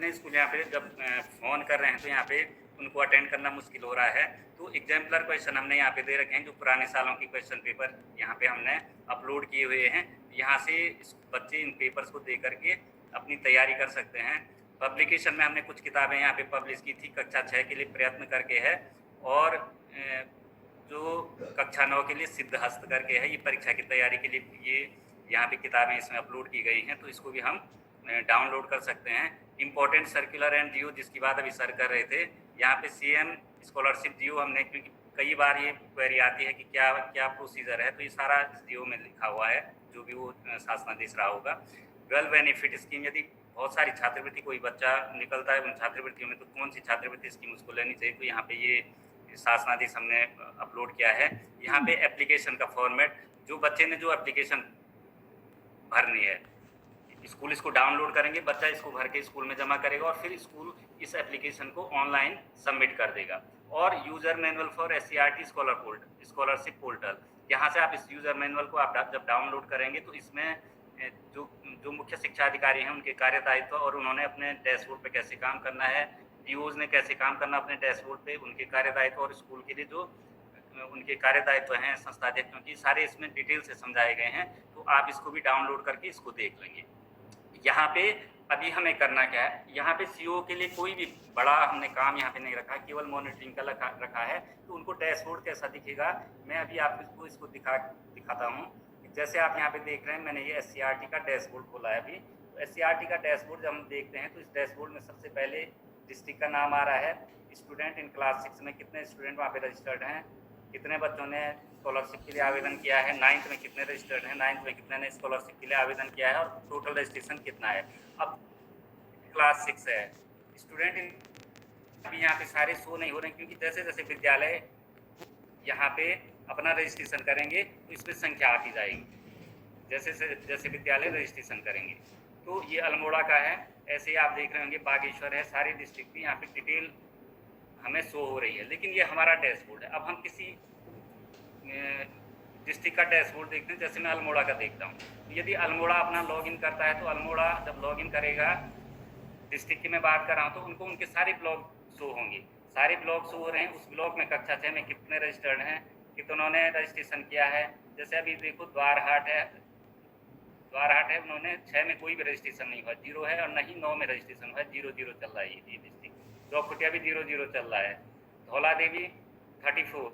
कितने स्कूल यहाँ पे जब फ़ोन कर रहे हैं तो यहाँ पे उनको अटेंड करना मुश्किल हो रहा है। तो एग्ज़ाम्पलर क्वेश्चन हमने यहाँ पे दे रखे हैं, जो पुराने सालों के क्वेश्चन पेपर यहाँ पे हमने अपलोड किए हुए हैं। यहाँ से इस बच्चे इन पेपर्स को दे कर के अपनी तैयारी कर सकते हैं। पब्लिकेशन में हमने कुछ किताबें यहाँ पे पब्लिश की थी, कक्षा 6 के लिए प्रयत्न करके है, और जो कक्षा 9 के लिए सिद्धहस्त करके है, ये परीक्षा की तैयारी के लिए ये यहाँ पे किताबें इसमें अपलोड की गई हैं, तो इसको भी हम डाउनलोड कर सकते हैं। इम्पोर्टेंट सर्कुलर एंड जियो, जिसकी बात अभी सर कर रहे थे, यहाँ पे सीएम स्कॉलरशिप जियो हमने, क्योंकि कई बार ये क्वेरी आती है कि क्या क्या प्रोसीजर है, तो ये सारा इस जियो में लिखा हुआ है, जो भी वो शासनादेश रहा होगा। वेल बेनिफिट स्कीम, यदि बहुत सारी छात्रवृत्ति कोई बच्चा निकलता है उन छात्रवृत्तियों में, तो कौन सी छात्रवृत्ति स्कीम उसको लेनी चाहिए, तो यहाँ पे ये शासनादेश हमने अपलोड किया है। यहाँ पे एप्लीकेशन का फॉर्मेट, जो बच्चे ने जो एप्लीकेशन भरनी है, स्कूल इसको डाउनलोड करेंगे, बच्चा इसको भर के स्कूल में जमा करेगा और फिर स्कूल इस एप्लीकेशन को ऑनलाइन सबमिट कर देगा। और user manual for SCERT scholarship portal, यहाँ से आप इस यूजर मैनुअल को आप जब डाउनलोड करेंगे तो इसमें जो जो मुख्य शिक्षा अधिकारी हैं उनके कार्यदायित्व और उन्होंने अपने डैशबोर्ड पे कैसे काम करना है, डीओज ने कैसे काम करना अपने डैशबोर्ड पे, उनके कार्यदायित्व और स्कूल के लिए जो उनके कार्यदायित्व हैं संस्थाध्यक्षों की, सारे इसमें डिटेल से समझाए गए हैं। तो आप इसको भी डाउनलोड करके इसको देख लेंगे। यहाँ पे अभी हमें करना क्या है, यहाँ पे सीओ के लिए कोई भी बड़ा हमने काम यहाँ पे नहीं रखा, केवल मॉनिटरिंग का रखा है। तो उनको डैशबोर्ड कैसा दिखेगा, मैं अभी आपको इसको दिखाता हूँ। जैसे आप यहाँ पे देख रहे हैं, मैंने ये एससीईआरटी का डैशबोर्ड खोला है अभी। तो एससीईआरटी का डैशबोर्ड जब हम देखते हैं तो इस डैशबोर्ड में सबसे पहले डिस्ट्रिक्ट का नाम आ रहा है, स्टूडेंट इन क्लास 6 में कितने स्टूडेंट वहाँ पे रजिस्टर्ड हैं, कितने बच्चों ने स्कॉलरशिप के लिए आवेदन किया है, 9th में कितने रजिस्टर्ड हैं, 9th में कितने ने स्कॉलरशिप के लिए आवेदन किया है, और टोटल रजिस्ट्रेशन कितना है। अब क्लास 6 है, स्टूडेंट अभी यहाँ पे सारे शो नहीं हो रहे हैं, क्योंकि जैसे जैसे विद्यालय यहाँ पे अपना रजिस्ट्रेशन करेंगे तो इसमें संख्या आती जाएगी, जैसे विद्यालय रजिस्ट्रेशन करेंगे। तो ये अल्मोड़ा का है, ऐसे ही आप देख रहे होंगे बागेश्वर है, सारे डिस्ट्रिक्ट की यहाँ पे डिटेल हमें शो हो रही है। लेकिन ये हमारा डैशबोर्ड है। अब हम किसी डिस्ट्रिक्ट का डैशबोर्ड देखते हैं, जैसे मैं अल्मोड़ा का देखता हूँ। तो यदि अल्मोड़ा अपना लॉगिन करता है तो अल्मोड़ा जब लॉगिन करेगा, डिस्ट्रिक्ट की मैं बात कर रहा हूँ, तो उनको उनके सारे ब्लॉक शो होंगे, सारे ब्लॉक शो हो रहे हैं। उस ब्लॉक में कक्षा 6 में कितने रजिस्टर्ड हैं, कितनों ने रजिस्ट्रेशन किया है। जैसे अभी देखो द्वारहाट है, उन्होंने 6 में कोई भी रजिस्ट्रेशन नहीं हुआ, 0 है, और नहीं 9 में रजिस्ट्रेशन हुआ है, 0 चल रहा है ये डिस्ट्रिक्ट। चौखुटिया भी 0 चल रहा है, धौला देवी 34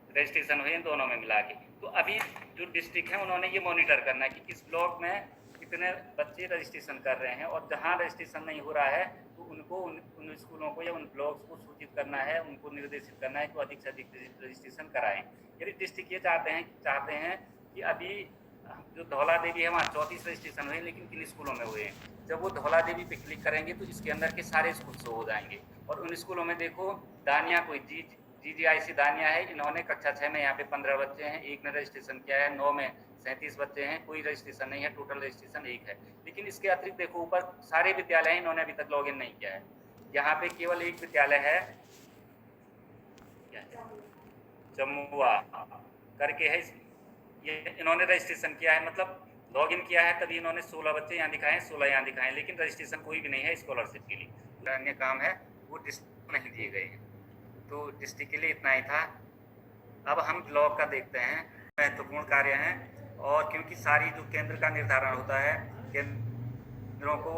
रजिस्ट्रेशन हुए हैं दोनों में मिला के। तो अभी जो डिस्ट्रिक्ट है उन्होंने ये मॉनिटर करना है कि किस ब्लॉक में कितने बच्चे रजिस्ट्रेशन कर रहे हैं, और जहाँ रजिस्ट्रेशन नहीं हो रहा है तो उनको उन स्कूलों को या उन ब्लॉक्स को सूचित करना है, उनको निर्देशित करना है कि अधिक से अधिक रजिस्ट्रेशन कराएं। यदि डिस्ट्रिक्ट ये चाहते हैं कि अभी जो धौला देवी है वहाँ 34 रजिस्ट्रेशन हुए, लेकिन किन स्कूलों में हुए हैं, जब वो धौला देवी पे क्लिक करेंगे तो इसके अंदर के सारे स्कूल शो हो जाएंगे। और उन स्कूलों में देखो दानिया कोई जीजीआईसी दानिया है, इन्होंने कक्षा 6 में यहाँ पे 15 बच्चे हैं, एक ने रजिस्ट्रेशन किया है, 9 में 37 बच्चे हैं, कोई रजिस्ट्रेशन नहीं है, टोटल रजिस्ट्रेशन 1 है। लेकिन इसके अतिरिक्त देखो ऊपर सारे विद्यालय हैं, इन्होंने अभी तक लॉगिन नहीं किया है। यहाँ पे केवल एक विद्यालय है, जमुआ करके है, ये इन्होंने रजिस्ट्रेशन किया है, मतलब लॉगिन किया है, तभी इन्होंने 16 बच्चे यहाँ दिखाए हैं, 16 यहाँ दिखाए हैं, लेकिन रजिस्ट्रेशन कोई भी नहीं है स्कॉलरशिप के लिए। अन्य काम है वो डिस्ट्रिक्ट नहीं दिए गए हैं। तो डिस्ट्रिक्ट के लिए इतना ही था। अब हम ब्लॉक का देखते हैं, महत्वपूर्ण कार्य हैं, और क्योंकि सारी जो केंद्र का निर्धारण होता है, केंद्रों को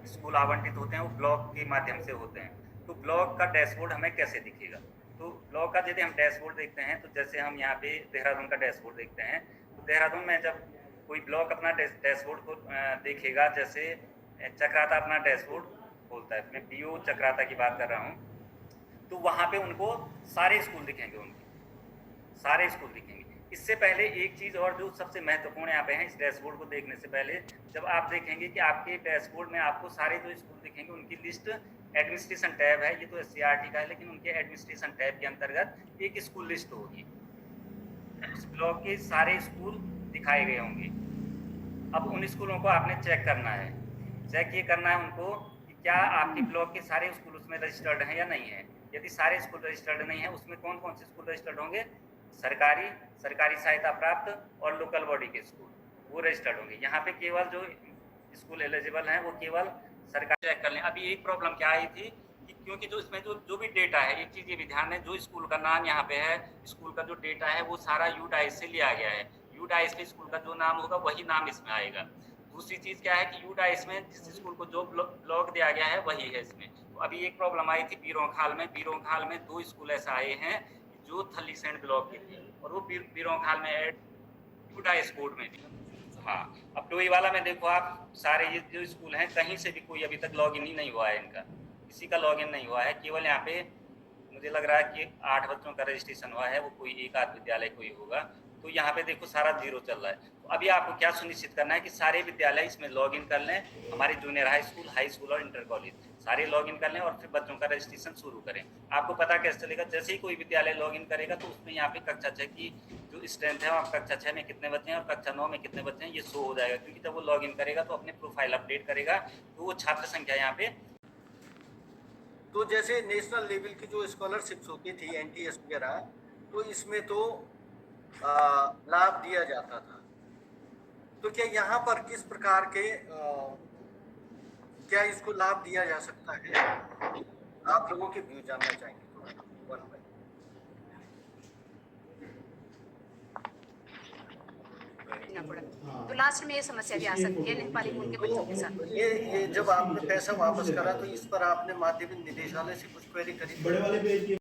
स्कूल आवंटित होते हैं वो ब्लॉक के माध्यम से होते हैं। तो ब्लॉक का डैशबोर्ड हमें कैसे दिखेगा, तो ब्लॉक का यदि हम डैशबोर्ड देखते हैं, तो जैसे हम यहाँ पे देहरादून का डैशबोर्ड देखते हैं, तो देहरादून में जब कोई ब्लॉक अपना डैशबोर्ड को देखेगा, जैसे चक्राता अपना डैशबोर्ड खोलता है, मैं बीओ चक्राता की बात कर रहा हूँ, तो वहाँ पे उनको सारे स्कूल दिखेंगे, उनके सारे स्कूल दिखेंगे। इससे पहले एक चीज़ और जो सबसे महत्वपूर्ण यहाँ पे है, इस डैशबोर्ड को देखने से पहले जब आप देखेंगे कि आपके डैशबोर्ड में आपको सारे जो स्कूल दिखेंगे उनकी लिस्ट एडमिनिस्ट्रेशन टैब है, ये तो एससीईआरटी का है, लेकिन उनके एडमिनिस्ट्रेशन टैब के अंतर्गत एक स्कूल लिस्ट होगी, इस ब्लॉक के सारे स्कूल दिखाए गए होंगे। अब उन स्कूलों को आपने चेक करना है, चेक ये करना है उनको कि क्या आपके ब्लॉक के सारे स्कूल उसमें रजिस्टर्ड हैं या नहीं है। यदि सारे स्कूल रजिस्टर्ड नहीं है, उसमें कौन कौन से स्कूल रजिस्टर्ड होंगे, सरकारी सहायता प्राप्त और लोकल बॉडी के स्कूल वो रजिस्टर्ड होंगे। यहाँ पे केवल जो स्कूल एलिजिबल हैं वो केवल सरकार चेक कर लें। अभी एक प्रॉब्लम क्या आई थी कि क्योंकि जो इसमें जो भी डेटा है, एक चीज़ ये भी ध्यान दें, जो स्कूल का नाम यहाँ पे है, स्कूल का जो डेटा है वो सारा यूडाइस से लिया गया है। यूडाइस पे स्कूल का जो नाम होगा वही नाम इसमें आएगा। दूसरी चीज़ क्या है कि यूडाइस में जिस स्कूल को जो ब्लॉक दिया गया है वही है इसमें। तो अभी एक प्रॉब्लम आई थी बीरोंखाल में 2 स्कूल ऐसे आए हैं जो थलीसैंड ब्लॉक के थे और वो बीरोंखाल में ऐड यूडाइस कोड में भी। हाँ, अब टोई वाला में देखो आप, सारे ये जो स्कूल हैं कहीं से भी कोई अभी तक लॉगिन ही नहीं हुआ है इनका, किसी का लॉगिन नहीं हुआ है। केवल यहाँ पे मुझे लग रहा है कि 8 बच्चों का रजिस्ट्रेशन हुआ है, वो कोई एक आध विद्यालय कोई होगा। तो यहाँ पे देखो सारा जीरो चल रहा है। तो अभी आपको क्या सुनिश्चित करना है कि सारे विद्यालय इसमें लॉगिन कर लें, हमारे जूनियर हाई स्कूल और इंटर कॉलेज सारे लॉगिन कर लें और फिर बच्चों का रजिस्ट्रेशन शुरू करें। आपको पता कैसे चलेगा, जैसे ही कोई विद्यालय लॉगिन करेगा तो उसमें यहाँ पे कक्षा 6 की जो स्ट्रेंथ है, वहाँ कक्षा 6 में कितने बच्चे हैं और कक्षा 9 में कितने बच्चे हैं ये शो हो जाएगा। क्योंकि जब वो लॉगिन करेगा तो अपने प्रोफाइल अपडेट करेगा तो वो छात्र संख्या यहाँ पे। तो जैसे नेशनल लेवल की जो स्कॉलरशिप्स होती थी एनटीएस वगैरह, तो इसमें तो लाभ दिया जाता था। तो क्या यहाँ पर किस प्रकार के क्या इसको लाभ दिया जा सकता है? आप लोगों के व्यू जानना चाहेंगे थोड़ा। तो लास्ट में ये समस्या भी आ सकती है नेपाली मूल के बच्चों के साथ। ये जब आपने पैसा वापस करा तो इस पर आपने माध्यमिक निदेशालय से कुछ क्वेरी करी? बड़े वाले पेज की